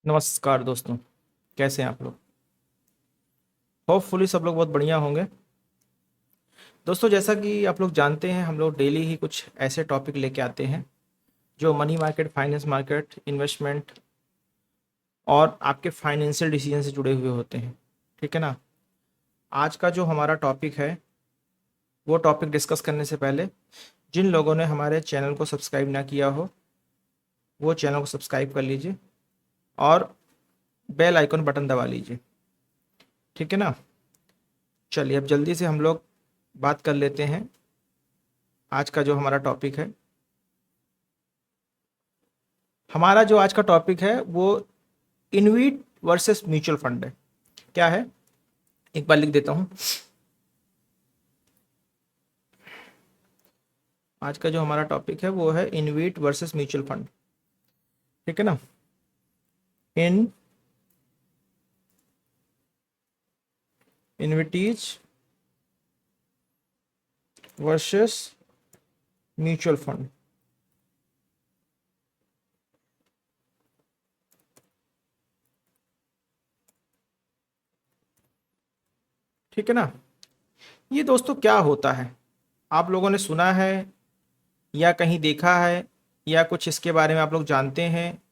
नमस्कार दोस्तों। कैसे हैं आप लोग? होपफुली सब लोग बहुत बढ़िया होंगे। दोस्तों, जैसा कि आप लोग जानते हैं, हम लोग डेली ही कुछ ऐसे टॉपिक लेके आते हैं जो money market, finance market, investment और आपके फाइनेंशियल डिसीजन से जुड़े हुए होते हैं। ठीक है ना? आज का जो हमारा टॉपिक है, वो टॉपिक डिस्कस करने से पहले जिन लोगों ने हमारे चैनल को सब्सक्राइब ना किया हो, वो चैनल को सब्सक्राइब कर लीजिए और बेल आइकन बटन दबा लीजिए। ठीक है ना? चलिए, अब जल्दी से हम लोग बात कर लेते हैं। आज का जो हमारा टॉपिक है, हमारा जो आज का टॉपिक है वो इनवीट वर्सेस म्यूचुअल फंड है। क्या है? एक बार लिख देता हूं। आज का जो हमारा टॉपिक है वो है इनवीट वर्सेस म्यूचुअल फंड। ठीक है ना? इन इन्विटीज वर्सेस म्यूचुअल फंड। ठीक है ना? ये दोस्तों क्या होता है? आप लोगों ने सुना है या कहीं देखा है या कुछ इसके बारे में आप लोग जानते हैं?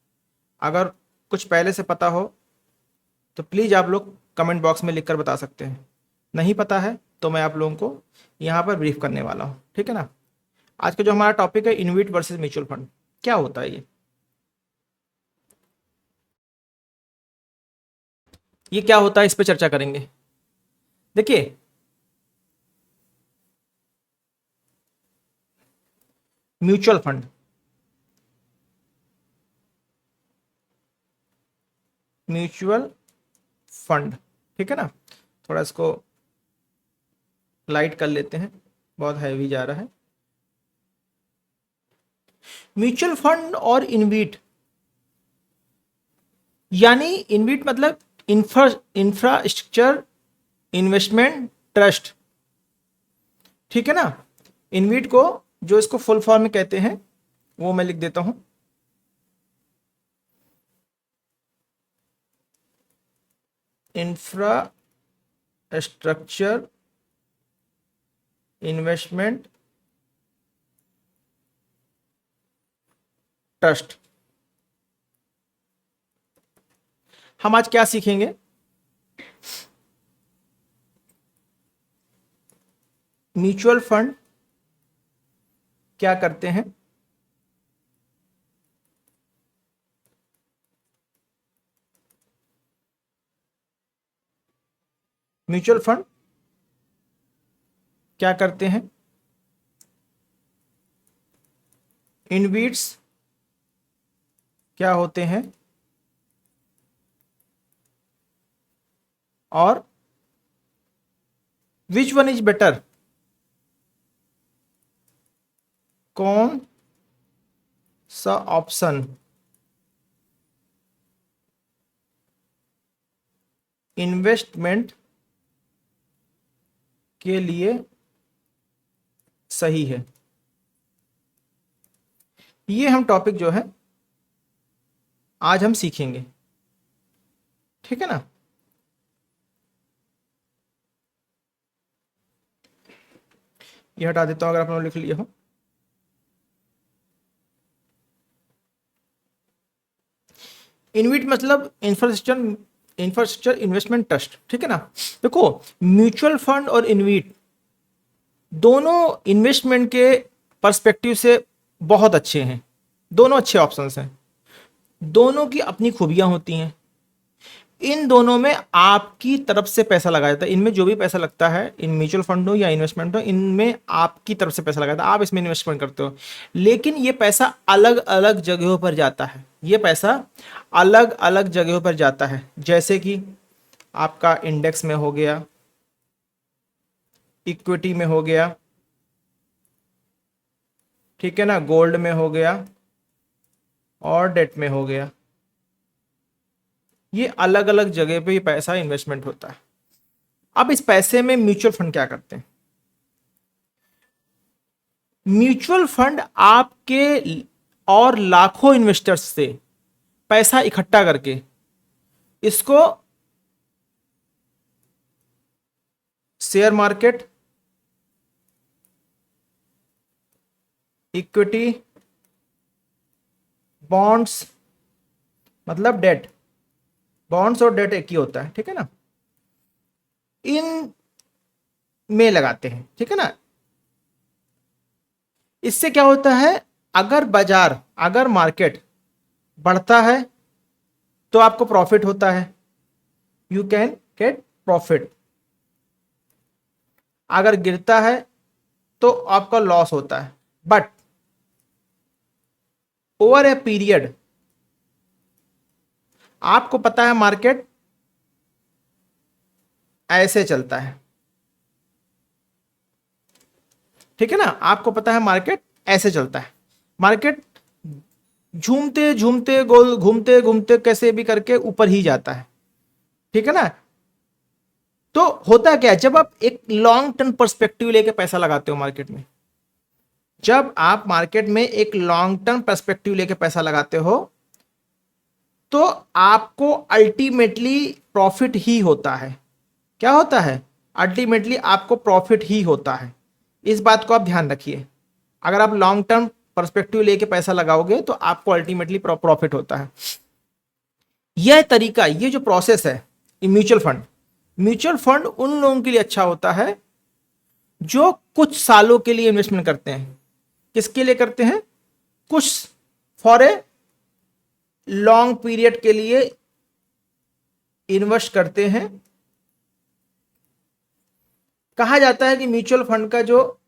अगर कुछ पहले से पता हो तो प्लीज़ आप लोग कमेंट बॉक्स में लिखकर बता सकते हैं। नहीं पता है तो मैं आप लोगों को यहाँ पर ब्रीफ करने वाला हूँ। ठीक है ना? आज का जो हमारा टॉपिक है इनविट वर्सेस म्यूचुअल फंड। क्या होता है ये क्या होता है, इस पे चर्चा करेंगे। देखिए, म्यूचुअल फंड, म्यूचुअल फंड, ठीक है ना? थोड़ा इसको लाइट कर लेते हैं, बहुत हैवी जा रहा है। म्यूचुअल फंड और इनविट, यानी इनविट मतलब इंफ्रास्ट्रक्चर इन्वेस्टमेंट ट्रस्ट। ठीक है ना? इनविट को जो इसको फुल फॉर्म में कहते हैं वो मैं लिख देता हूं। Infrastructure investment trust. हम आज क्या सीखेंगे? म्यूचुअल फंड क्या करते हैं, म्यूचुअल फंड क्या करते हैं, इनविट्स क्या होते हैं, और विच वन इज बेटर, कौन सा ऑप्शन इन्वेस्टमेंट के लिए सही है। ये हम टॉपिक जो है आज हम सीखेंगे। ठीक है ना? ये हटा देता हूं अगर आपने लिख लिया हो। इनविट मतलब इंफ्रास्ट्रक्चर इन्वेस्टमेंट ट्रस्ट। ठीक है ना? देखो, म्यूचुअल फंड और इनविट दोनों इन्वेस्टमेंट के पर्सपेक्टिव से बहुत अच्छे हैं। दोनों अच्छे ऑप्शंस हैं। दोनों की अपनी खूबियां होती हैं। इन दोनों में आपकी तरफ से पैसा लगाया जाता है। इनमें जो भी पैसा लगता है, इन म्यूचुअल फंड हो या इन्वेस्टमेंट हो, इनमें आपकी तरफ से पैसा लगाया जाता है। आप इसमें इन्वेस्टमेंट करते हो, लेकिन ये पैसा अलग अलग जगहों पर जाता है। ये पैसा अलग अलग जगहों पर जाता है, जैसे कि आपका इंडेक्स में हो गया, इक्विटी में हो गया, ठीक है ना, गोल्ड में हो गया और डेट में हो गया। ये अलग अलग जगह पे ये पैसा इन्वेस्टमेंट होता है। अब इस पैसे में म्यूचुअल फंड क्या करते हैं? म्यूचुअल फंड आपके और लाखों इन्वेस्टर्स से पैसा इकट्ठा करके इसको शेयर मार्केट, इक्विटी, बॉन्ड्स, मतलब डेट, बॉन्ड्स और डेट एक ही होता है, ठीक है ना, इन में लगाते हैं, ठीक है ना। इससे क्या होता है, अगर मार्केट बढ़ता है तो आपको प्रॉफिट होता है, यू कैन गेट प्रॉफिट। अगर गिरता है तो आपका लॉस होता है। बट ओवर ए पीरियड आपको पता है मार्केट ऐसे चलता है, ठीक है ना, आपको पता है मार्केट ऐसे चलता है। मार्केट झूमते झूमते गोल, घूमते घूमते कैसे भी करके ऊपर ही जाता है, ठीक है ना। तो होता क्या है, जब आप एक लॉन्ग टर्म पर्सपेक्टिव लेके पैसा लगाते हो मार्केट में, जब आप मार्केट में एक लॉन्ग टर्म पर्सपेक्टिव लेके पैसा लगाते हो तो आपको अल्टीमेटली प्रॉफिट ही होता है। क्या होता है, अल्टीमेटली आपको प्रॉफिट ही होता है। इस बात को आप ध्यान रखिए, अगर आप लॉन्ग टर्म पर्सपेक्टिव लेके पैसा लगाओगे तो आपको अल्टीमेटली प्रॉफिट होता है। यह तरीका, ये जो प्रोसेस है म्यूचुअल फंड उन लोगों के लिए अच्छा होता है जो कुछ सालों के लिए इन्वेस्टमेंट करते हैं। किसके लिए करते हैं, कुछ फॉर ए लॉन्ग पीरियड के लिए इन्वेस्ट करते हैं। कहा जाता है कि म्यूचुअल फंड का जो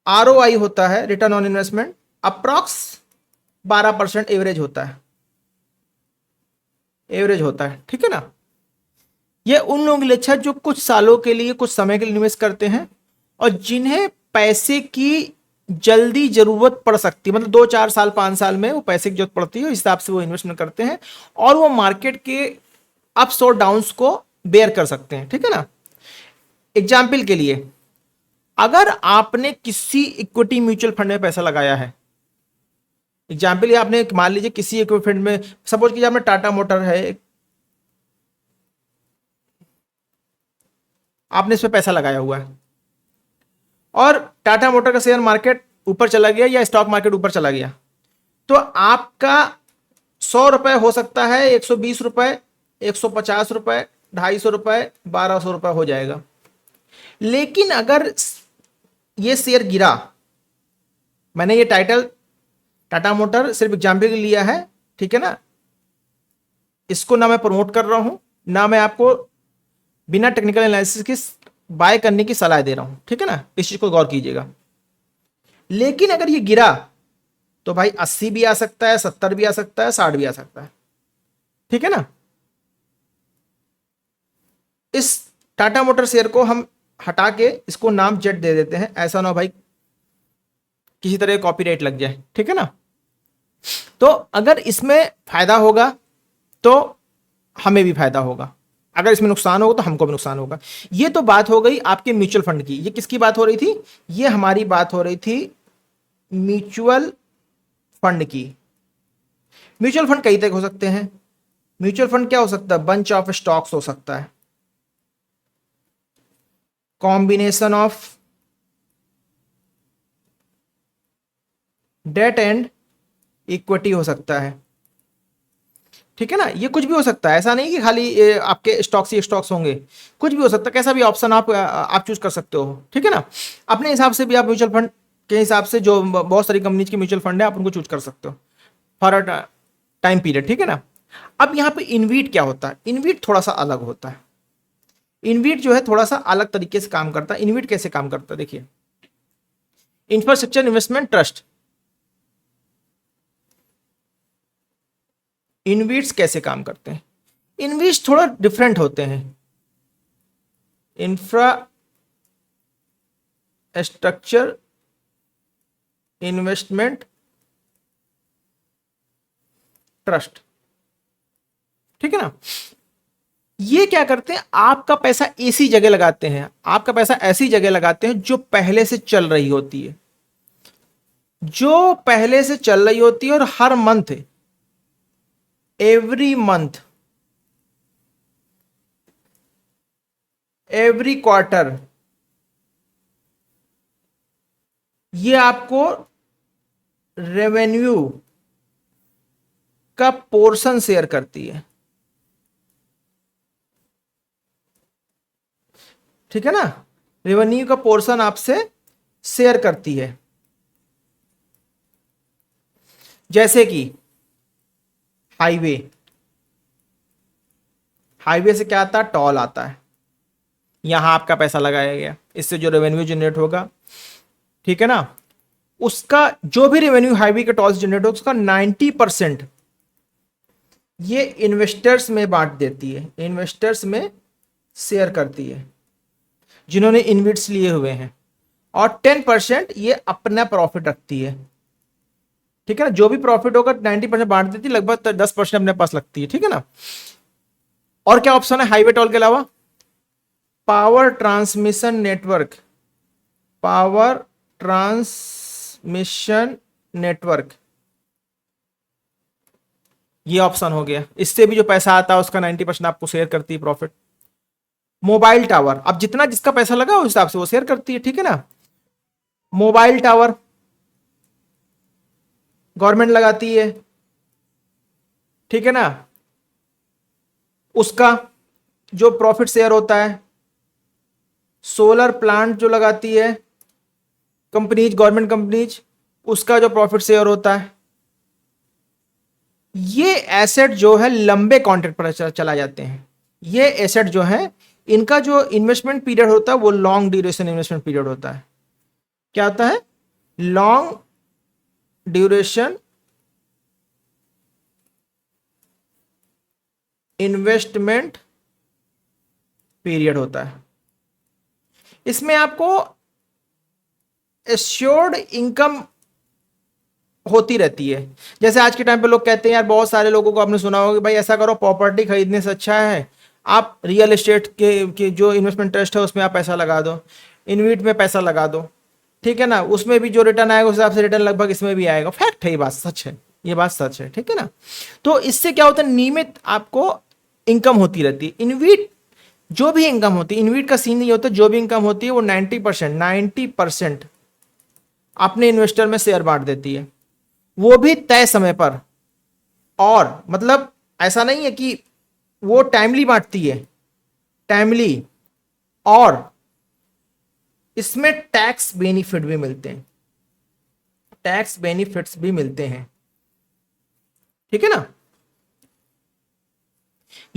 ROI होता है, return on investment, approx 12% average होता है, ठीक है ना। ये उन लोगों के लिए अच्छा जो कुछ सालों के लिए, कुछ समय के लिए निवेश करते हैं और जिन्हें पैसे की जल्दी जरूरत पड़ सकती है, मतलब 2-4 साल 5 साल में वो पैसे की जरूरत पड़ती है, इस हिसाब से वो इन्वेस्टमेंट करते हैं और वो मार्केट के अप्स और डाउन्स को बेयर कर सकते हैं, ठीक है ना। एग्जाम्पल के लिए, अगर आपने किसी इक्विटी म्यूचुअल फंड में पैसा लगाया है, एग्जाम्पल ये आपने मान लीजिए किसी इक्विटी फंड में, सपोज कीजिए आपने टाटा मोटर है, आपने इस पे पैसा लगाया हुआ है और टाटा मोटर का शेयर मार्केट ऊपर चला गया या स्टॉक मार्केट ऊपर चला गया, तो आपका 100 रुपए हो सकता है 120 रुपए, 150 रुपए, 250 रुपए, 1200 रुपए हो जाएगा। लेकिन अगर ये शेयर गिरा, मैंने ये टाटा मोटर सिर्फ एग्जाम्पल के लिए लिया है, ठीक है ना, इसको ना मैं प्रमोट कर रहा हूं, ना मैं आपको बिना टेक्निकल एनालिसिस के बाय करने की सलाह दे रहा हूं, ठीक है ना, इस चीज को गौर कीजिएगा। लेकिन अगर ये गिरा तो भाई 80 भी आ सकता है, 70 भी आ सकता है, 60 भी आ सकता है, ठीक है ना। इस टाटा मोटर शेयर को हम हटा के इसको नाम जेट दे देते हैं, ऐसा ना भाई किसी तरह कॉपीराइट लग जाए, ठीक है ना। तो अगर इसमें फायदा होगा तो हमें भी फायदा होगा, अगर इसमें नुकसान होगा तो हमको भी नुकसान होगा। ये तो बात हो गई आपके म्यूचुअल फंड की। ये किसकी बात हो रही थी, ये हमारी बात हो रही थी म्यूचुअल फंड की। म्यूचुअल फंड कई तरह हो सकते हैं। म्यूचुअल फंड क्या हो सकता है, बंच ऑफ स्टॉक्स हो सकता है, combination of debt and equity हो सकता है, ठीक है ना। ये कुछ भी हो सकता है, ऐसा नहीं कि खाली आपके स्टॉक्स ही स्टॉक्स होंगे, कुछ भी हो सकता है, कैसा भी ऑप्शन आप चूज कर सकते हो, ठीक है ना। अपने हिसाब से भी आप म्यूचुअल फंड के हिसाब से, जो बहुत सारी कंपनीज के म्यूचुअल फंड है, आप उनको चूज कर सकते हो फॉर अ टाइम पीरियड, ठीक है ना। अब यहाँ पे इनवीट क्या होता है, इनवीट थोड़ा सा अलग होता है। इनवीट जो है थोड़ा सा अलग तरीके से काम करता है। इनवीट कैसे काम करता है, देखिए, इंफ्रास्ट्रक्चर इन्वेस्टमेंट ट्रस्ट, इनवीट्स कैसे काम करते हैं, इनवीट्स थोड़ा डिफरेंट होते हैं। इंफ्रास्ट्रक्चर इन्वेस्टमेंट ट्रस्ट, ठीक है ना। ये क्या करते हैं, आपका पैसा ऐसी जगह लगाते हैं, आपका पैसा ऐसी जगह लगाते हैं जो पहले से चल रही होती है, जो पहले से चल रही होती है और हर month every month, every quarter, ये आपको रेवेन्यू का पोर्शन शेयर करती है, ठीक है ना, रेवेन्यू का पोर्शन आपसे शेयर करती है। जैसे कि हाईवे, हाईवे से क्या आता है, टोल आता है, यहां आपका पैसा लगाया गया, इससे जो रेवेन्यू जनरेट होगा, ठीक है ना, उसका जो भी रेवेन्यू हाईवे के टोल से जनरेट होगा उसका 90% ये इन्वेस्टर्स में बांट देती है, इन्वेस्टर्स में शेयर करती है जिन्होंने इन्वेट्स लिए हुए हैं, और 10% ये अपना प्रॉफिट रखती है, ठीक है ना, जो भी प्रॉफिट होगा 90% बांट देती है, लगभग 10% अपने पास लगती है, ठीक है ना। और क्या ऑप्शन है हाईवे टोल के अलावा, power transmission network, power transmission network, ये ऑप्शन हो गया, इससे भी जो पैसा आता है उसका 90% आपको शेयर करती है प्रॉफिट। मोबाइल टावर, अब जितना जिसका पैसा लगा उस हिसाब से वो शेयर करती है, ठीक है ना। मोबाइल टावर गवर्नमेंट लगाती है, ठीक है ना, उसका जो प्रॉफिट शेयर होता है। सोलर प्लांट जो लगाती है कंपनीज, गवर्नमेंट कंपनीज, उसका जो प्रॉफिट शेयर होता है। ये एसेट जो है लंबे कॉन्ट्रैक्ट पर चला जाते हैं, ये एसेट जो है इनका जो इन्वेस्टमेंट पीरियड होता है वो लॉन्ग ड्यूरेशन इन्वेस्टमेंट पीरियड होता है। क्या होता है, लॉन्ग ड्यूरेशन इन्वेस्टमेंट पीरियड होता है। इसमें आपको एश्योर्ड इनकम होती रहती है। जैसे आज के टाइम पे लोग कहते हैं यार, बहुत सारे लोगों को आपने सुना होगा कि भाई ऐसा करो, प्रॉपर्टी खरीदने से अच्छा है आप रियल एस्टेट के जो इन्वेस्टमेंट ट्रस्ट है उसमें आप पैसा लगा दो, इनविट में पैसा लगा दो, ठीक है ना, उसमें भी जो रिटर्न आएगा उस हिसाब से रिटर्न लगभग इसमें भी आएगा। फैक्ट है, ये बात सच है, ये बात सच है, ठीक है ना। तो इससे क्या होता है, नियमित आपको इनकम होती रहती है। इनविट जो भी इनकम होती है, इनविट का सीन नहीं होता, जो भी इनकम होती है वो 90% अपने इन्वेस्टर में शेयर बांट देती है, वो भी तय समय पर। और मतलब ऐसा नहीं है कि वो टाइमली बांटती है, टाइमली, और इसमें टैक्स बेनिफिट भी मिलते हैं, टैक्स बेनिफिट्स भी मिलते हैं, ठीक है ना।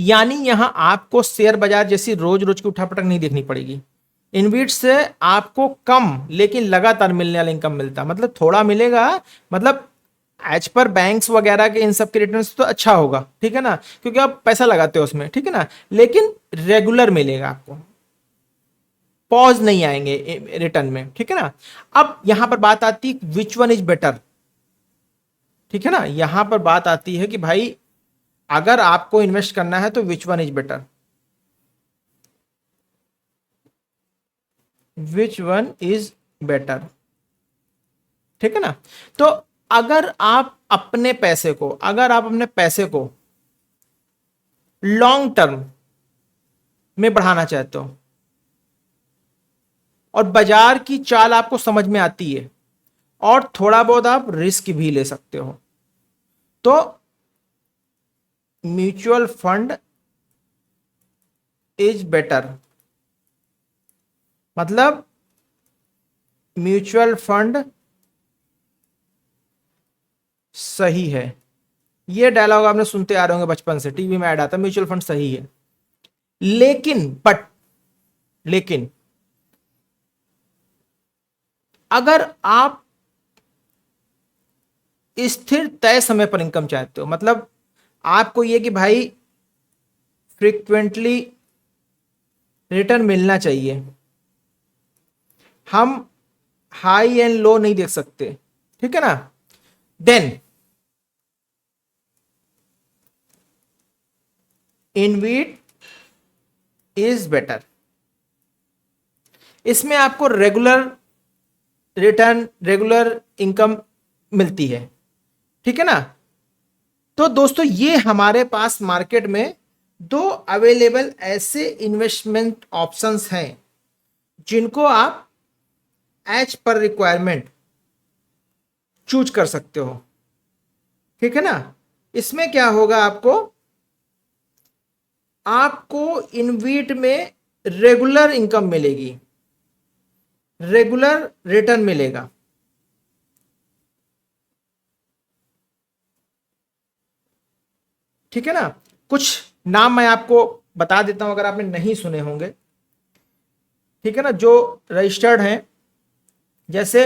यानी यहां आपको शेयर बाजार जैसी रोज रोज की उठापटक नहीं देखनी पड़ेगी। इनविट से आपको कम लेकिन लगातार मिलने वाला इनकम मिलता है, मतलब थोड़ा मिलेगा, मतलब एज पर बैंक्स वगैरह के इन सब के रिटर्न तो अच्छा होगा, ठीक है ना, क्योंकि आप पैसा लगाते हो उसमें, ठीक है ना, लेकिन रेगुलर मिलेगा आपको, पॉज नहीं आएंगे रिटर्न में, ठीक है ना। अब यहां पर बात आती है विच वन इज बेटर, ठीक है ना, यहां पर बात आती है कि भाई अगर आपको इन्वेस्ट करना है तो which one is better, which one is better, ठीक है ना। तो अगर आप अपने पैसे को, अगर आप अपने पैसे को लॉन्ग टर्म में बढ़ाना चाहते हो और बाजार की चाल आपको समझ में आती है और थोड़ा बहुत आप रिस्क भी ले सकते हो, तो म्यूचुअल फंड इज बेटर। मतलब म्यूचुअल फंड सही है। ये डायलॉग आपने सुनते आ रहे होंगे बचपन से, टीवी में ऐड आता, म्यूचुअल फंड सही है। लेकिन अगर आप स्थिर तय समय पर इनकम चाहते हो, मतलब आपको ये कि भाई फ्रीक्वेंटली रिटर्न मिलना चाहिए, हम हाई एंड लो नहीं देख सकते, ठीक है ना, देन इनवीट इज बेटर। इसमें आपको रेगुलर रिटर्न, रेगुलर इनकम मिलती है, ठीक है ना। तो दोस्तों ये हमारे पास मार्केट में दो अवेलेबल ऐसे इन्वेस्टमेंट ऑप्शंस हैं जिनको आप एज पर रिक्वायरमेंट चूज कर सकते हो, ठीक है ना। इसमें क्या होगा, आपको इनवीट में रेगुलर इनकम मिलेगी, रेगुलर रिटर्न मिलेगा, ठीक है ना। कुछ नाम मैं आपको बता देता हूं अगर आपने नहीं सुने होंगे, ठीक है ना, जो रजिस्टर्ड हैं। जैसे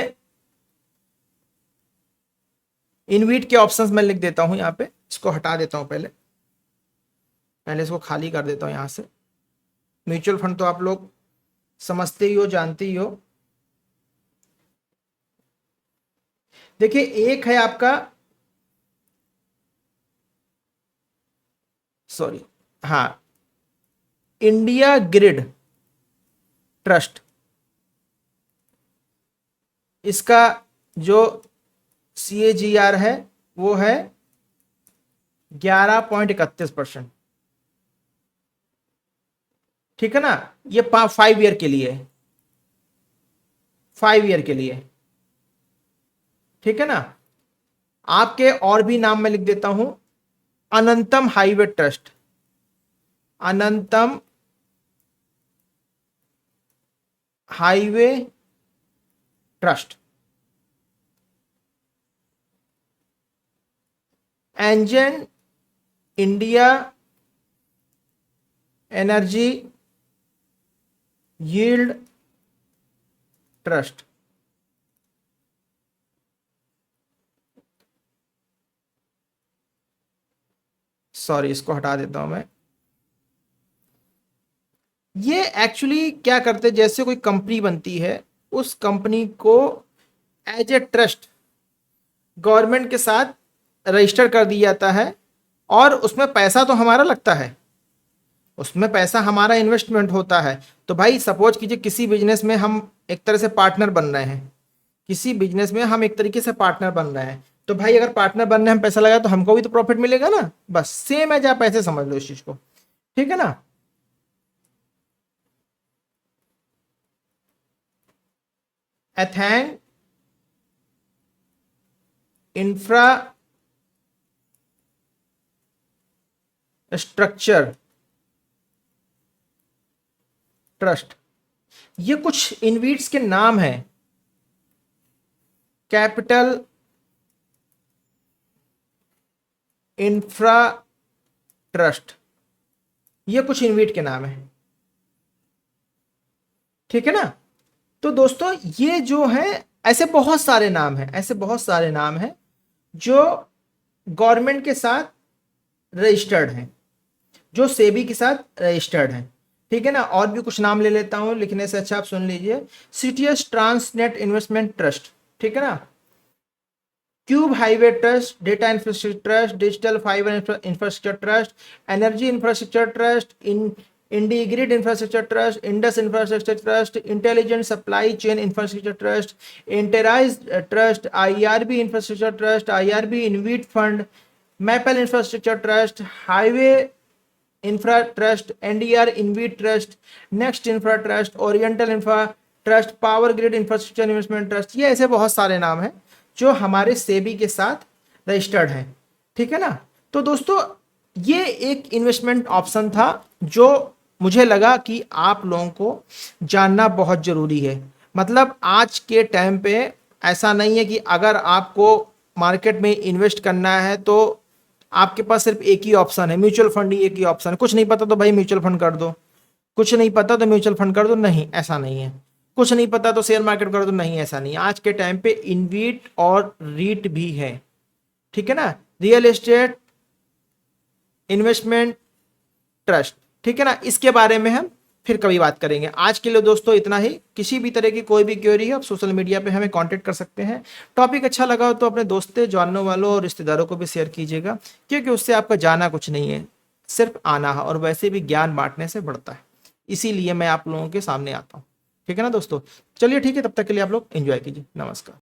इनवीट के ऑप्शंस मैं लिख देता हूं, यहां पे इसको हटा देता हूं, पहले इसको खाली कर देता हूं यहां से। म्यूचुअल फंड तो आप लोग समझते ही हो, जानते ही हो। देखिए एक है आपका, सॉरी, हाँ, इंडिया ग्रिड ट्रस्ट। इसका जो CAGR है वो है 11.31%, ठीक है ना। ये 5 ईयर के लिए है, 5 ईयर के लिए, ठीक है ना। आपके और भी नाम मैं लिख देता हूं, Anantam highway trust, Anantam highway trust, Anzen India energy yield trust, sorry इसको हटा देता हूं मैं। ये एक्चुअली क्या करते हैं, जैसे कोई कंपनी बनती है, उस कंपनी को एज ए ट्रस्ट गवर्नमेंट के साथ रजिस्टर कर दिया जाता है, और उसमें पैसा तो हमारा लगता है, उसमें पैसा हमारा इन्वेस्टमेंट होता है। तो भाई सपोज कीजिए किसी बिजनेस में हम एक तरह से पार्टनर बन रहे हैं, किसी बिजनेस में हम एक तरीके से पार्टनर बन रहे हैं, तो भाई अगर पार्टनर बनने हम पैसा लगाए तो हमको भी तो प्रॉफिट मिलेगा ना। बस सेम है, आप ऐसे समझ लो इस चीज को, ठीक है ना। एथेन इंफ्रा स्ट्रक्चर ट्रस्ट, ये कुछ इनवीट्स के नाम हैं। कैपिटल इंफ्रा ट्रस्ट, ये कुछ इनवीट के नाम है, ठीक है ना। तो दोस्तों ये जो है, ऐसे बहुत सारे नाम हैं, ऐसे बहुत सारे नाम हैं जो गवर्नमेंट के साथ रजिस्टर्ड हैं, जो सेबी के साथ रजिस्टर्ड हैं, ठीक है ना। और भी कुछ नाम ले लेता हूं, लिखने से अच्छा आप सुन लीजिए। सीटीएस ट्रांसनेट इन्वेस्टमेंट ट्रस्ट, ठीक है ना। Cube highway trust, data infrastructure trust, digital fiber infrastructure trust, energy infrastructure trust, IndiGrid infrastructure trust, Indus infrastructure trust, intelligent supply chain infrastructure trust, Interise trust, IRB infrastructure trust, IRB InvIT fund, Maple infrastructure trust, highway infra trust, NDR InvIT trust, Next infra trust, Oriental infra trust, power grid infrastructure investment trust. ये ऐसे बहुत सारे नाम हैं जो हमारे सेबी के साथ रजिस्टर्ड हैं, ठीक है ना। तो दोस्तों ये एक इन्वेस्टमेंट ऑप्शन था जो मुझे लगा कि आप लोगों को जानना बहुत ज़रूरी है। मतलब आज के टाइम पे ऐसा नहीं है कि अगर आपको मार्केट में इन्वेस्ट करना है तो आपके पास सिर्फ एक ही ऑप्शन है, म्यूचुअल फंड ही एक ही ऑप्शन है। कुछ नहीं पता तो भाई म्यूचुअल फंड कर दो, कुछ नहीं पता तो म्यूचुअल फंड कर दो, नहीं ऐसा नहीं है। कुछ नहीं पता तो शेयर मार्केट कर दो, नहीं ऐसा नहीं। आज के टाइम पे इनवीट और रीट भी है, ठीक है ना, रियल एस्टेट इन्वेस्टमेंट ट्रस्ट, ठीक है ना। इसके बारे में हम फिर कभी बात करेंगे। आज के लिए दोस्तों इतना ही। किसी भी तरह की कोई भी क्वेरी है आप सोशल मीडिया पे हमें कांटेक्ट कर सकते हैं। टॉपिक अच्छा लगा हो तो अपने दोस्तों, जानने वालों और रिश्तेदारों को भी शेयर कीजिएगा, क्योंकि उससे आपका जाना कुछ नहीं है, सिर्फ आना है, और वैसे भी ज्ञान बांटने से बढ़ता है। इसीलिए मैं आप लोगों के सामने आता हूँ, ठीक है ना दोस्तों। चलिए ठीक है, तब तक के लिए आप लोग एंजॉय कीजिए। नमस्कार।